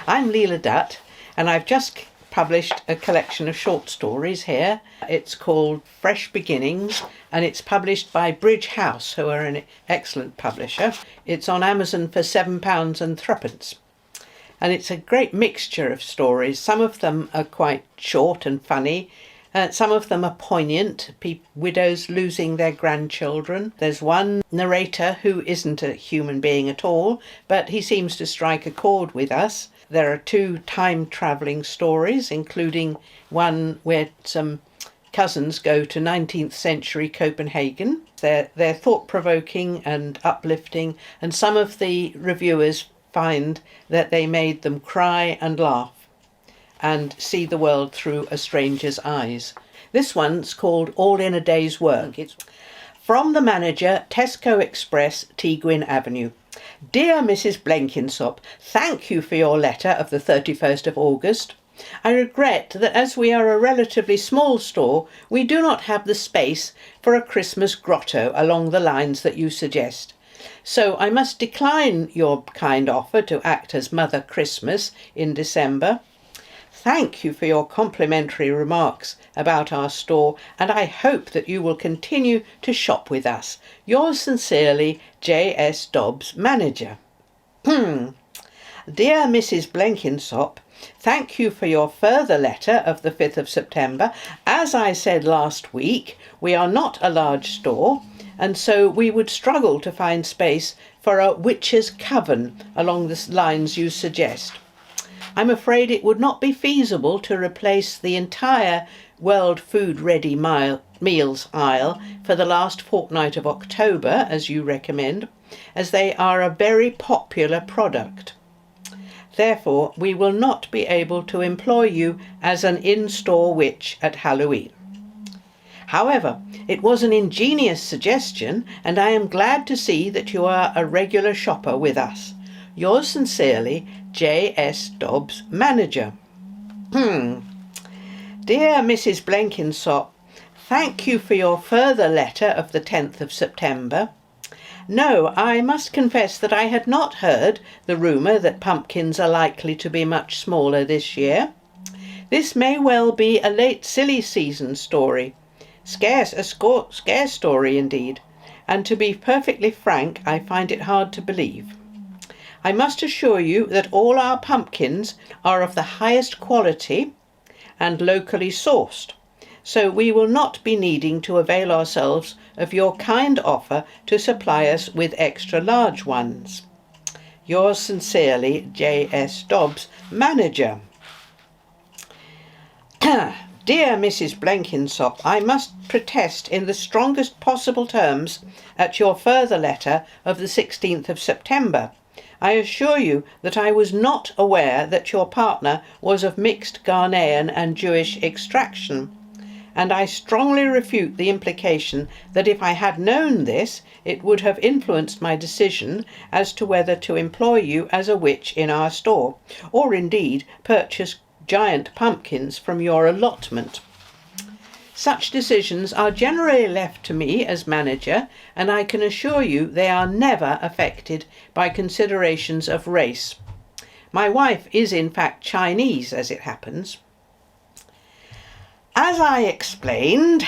I'm Leela Dutt, and I've just published a collection of short stories here. It's called Fresh Beginnings, and it's published by Bridge House, who are an excellent publisher. It's on Amazon for £7 and threepence. And it's a great mixture of stories. Some of them are quite short and funny. Some of them are poignant, widows losing their grandchildren. There's one narrator who isn't a human being at all, but he seems to strike a chord with us. There are two time-travelling stories, including one where some cousins go to 19th century Copenhagen. They're thought-provoking and uplifting, and some of the reviewers find that they made them cry and laugh and see the world through a stranger's eyes. This one's called All in a Day's Work. It's from the manager, Tesco Express, Teaguin Avenue. Dear Mrs. Blenkinsop, thank you for your letter of the 31st of August. I regret that as we are a relatively small store, we do not have the space for a Christmas grotto along the lines that you suggest. So I must decline your kind offer to act as Mother Christmas in December. Thank you for your complimentary remarks about our store, and I hope that you will continue to shop with us. Yours sincerely, J.S. Dobbs, Manager. Dear Mrs. Blenkinsop, thank you for your further letter of the 5th of September. As I said last week, we are not a large store, and so we would struggle to find space for a witch's coven along the lines you suggest. I'm afraid it would not be feasible to replace the entire World Food Ready Meals aisle for the last fortnight of October, as you recommend, as they are a very popular product. Therefore, we will not be able to employ you as an in-store witch at Halloween. However, it was an ingenious suggestion, and I am glad to see that you are a regular shopper with us. Yours sincerely, J.S. Dobbs, Manager. Dear Mrs. Blenkinsop, thank you for your further letter of the 10th of September. No, I must confess that I had not heard the rumour that pumpkins are likely to be much smaller this year. This may well be a late silly season story. Scarce story indeed, and to be perfectly frank, I find it hard to believe. I must assure you that all our pumpkins are of the highest quality and locally sourced, so we will not be needing to avail ourselves of your kind offer to supply us with extra large ones. Yours sincerely, J.S. Dobbs, Manager. Dear Mrs. Blenkinsop, I must protest in the strongest possible terms at your further letter of the 16th of September. I assure you that I was not aware that your partner was of mixed Ghanaian and Jewish extraction, and I strongly refute the implication that if I had known this, it would have influenced my decision as to whether to employ you as a witch in our store, or indeed purchase giant pumpkins from your allotment. Such decisions are generally left to me as manager, and I can assure you they are never affected by considerations of race. My wife is in fact Chinese, as it happens. As I explained,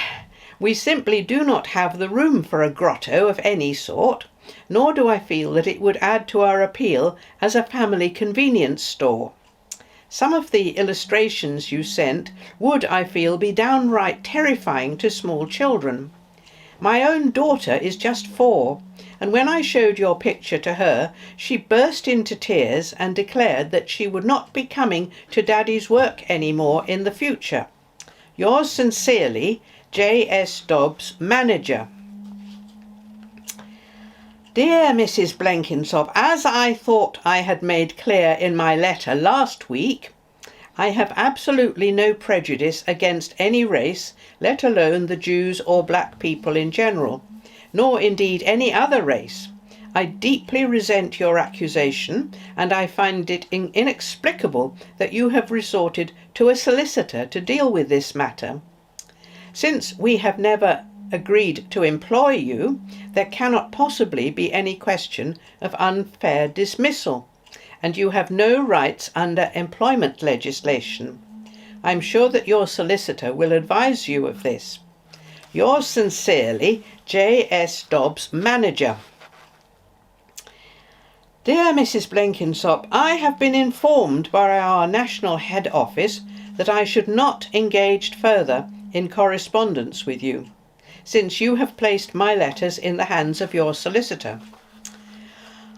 we simply do not have the room for a grotto of any sort, nor do I feel that it would add to our appeal as a family convenience store. Some of the illustrations you sent would, I feel, be downright terrifying to small children. My own daughter is just 4, and when I showed your picture to her, she burst into tears and declared that she would not be coming to Daddy's work any more in the future. Yours sincerely, J.S. Dobbs, Manager. Dear Mrs. Blenkinsop, as I thought I had made clear in my letter last week, I have absolutely no prejudice against any race, let alone the Jews or black people in general, nor indeed any other race. I deeply resent your accusation, and I find it inexplicable that you have resorted to a solicitor to deal with this matter. Since we have never agreed to employ you, there cannot possibly be any question of unfair dismissal, and you have no rights under employment legislation. I'm sure that your solicitor will advise you of this. Yours sincerely, J.S. Dobbs, Manager. Dear Mrs. Blenkinsop, I have been informed by our National Head Office that I should not engage further in correspondence with you, since you have placed my letters in the hands of your solicitor.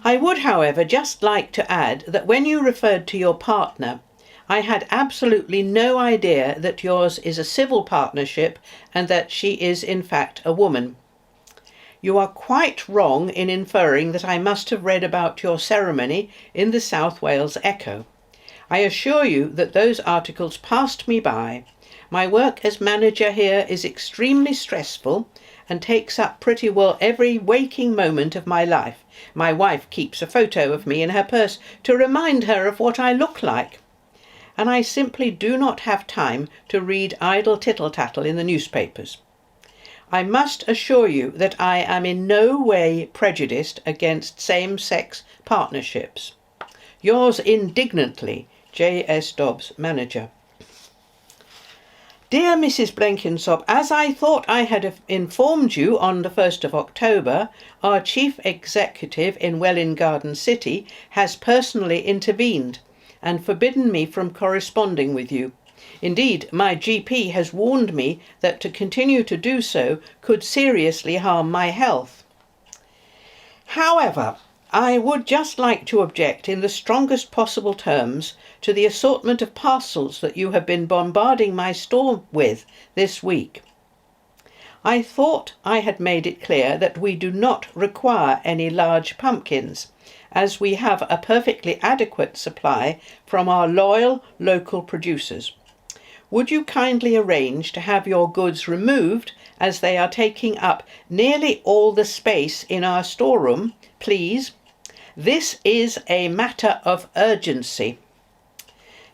I would, however, just like to add that when you referred to your partner, I had absolutely no idea that yours is a civil partnership and that she is in fact a woman. You are quite wrong in inferring that I must have read about your ceremony in the South Wales Echo. I assure you that those articles passed me by. My work as manager here is extremely stressful and takes up pretty well every waking moment of my life. My wife keeps a photo of me in her purse to remind her of what I look like. And I simply do not have time to read idle tittle-tattle in the newspapers. I must assure you that I am in no way prejudiced against same-sex partnerships. Yours indignantly, J.S. Dobbs, Manager. Dear Mrs. Blenkinsop, as I thought I had informed you on the 1st of October, our Chief Executive in Welwyn Garden City has personally intervened and forbidden me from corresponding with you. Indeed, my GP has warned me that to continue to do so could seriously harm my health. However, I would just like to object in the strongest possible terms to the assortment of parcels that you have been bombarding my store with this week. I thought I had made it clear that we do not require any large pumpkins, as we have a perfectly adequate supply from our loyal local producers. Would you kindly arrange to have your goods removed, as they are taking up nearly all the space in our storeroom, please? This is a matter of urgency.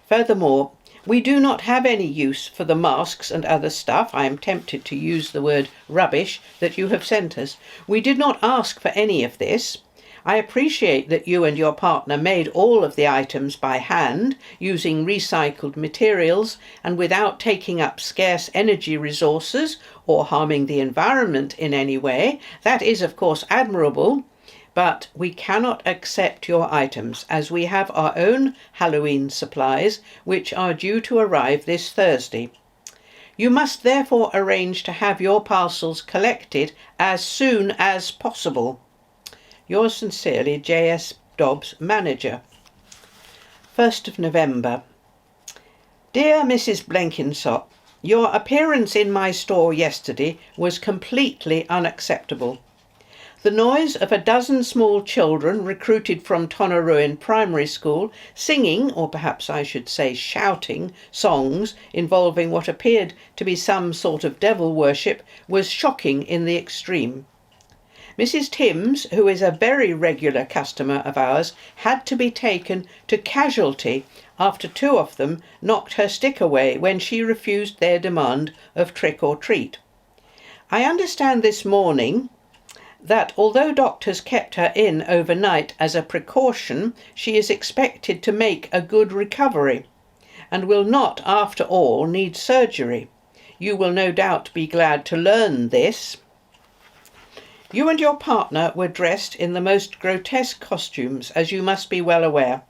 Furthermore, we do not have any use for the masks and other stuff, I am tempted to use the word rubbish, that you have sent us. We did not ask for any of this. I appreciate that you and your partner made all of the items by hand, using recycled materials and without taking up scarce energy resources or harming the environment in any way. That is, of course, admirable, but we cannot accept your items as we have our own Halloween supplies, which are due to arrive this Thursday. You must therefore arrange to have your parcels collected as soon as possible. Yours sincerely, J.S. Dobbs, Manager. 1st of November. Dear Mrs. Blenkinsop, your appearance in my store yesterday was completely unacceptable. The noise of a dozen small children recruited from Tonneruin Primary School singing, or perhaps I should say shouting, songs involving what appeared to be some sort of devil worship was shocking in the extreme. Mrs. Timms, who is a very regular customer of ours, had to be taken to casualty after two of them knocked her stick away when she refused their demand of trick or treat. I understand this morning that although doctors kept her in overnight as a precaution, she is expected to make a good recovery and will not, after all, need surgery. You will no doubt be glad to learn this. You and your partner were dressed in the most grotesque costumes, as you must be well aware.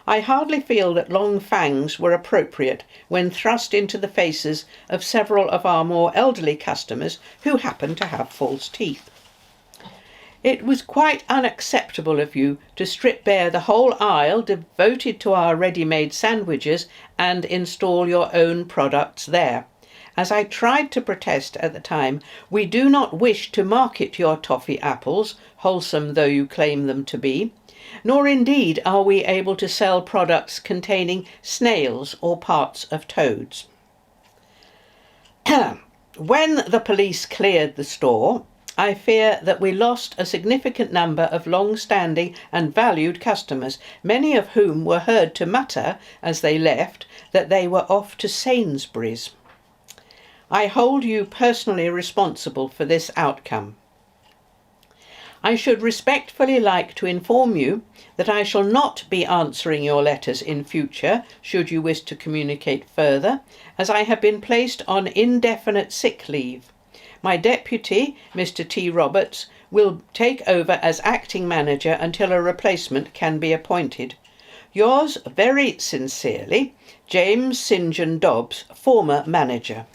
I hardly feel that long fangs were appropriate when thrust into the faces of several of our more elderly customers who happen to have false teeth. It was quite unacceptable of you to strip bare the whole aisle devoted to our ready-made sandwiches and install your own products there. As I tried to protest at the time, we do not wish to market your toffee apples, wholesome though you claim them to be, nor indeed are we able to sell products containing snails or parts of toads. When the police cleared the store, I fear that we lost a significant number of long-standing and valued customers, many of whom were heard to mutter, as they left, that they were off to Sainsbury's. I hold you personally responsible for this outcome. I should respectfully like to inform you that I shall not be answering your letters in future, should you wish to communicate further, as I have been placed on indefinite sick leave. My deputy, Mr. T. Roberts, will take over as acting manager until a replacement can be appointed. Yours very sincerely, James St. John Dobbs, former manager.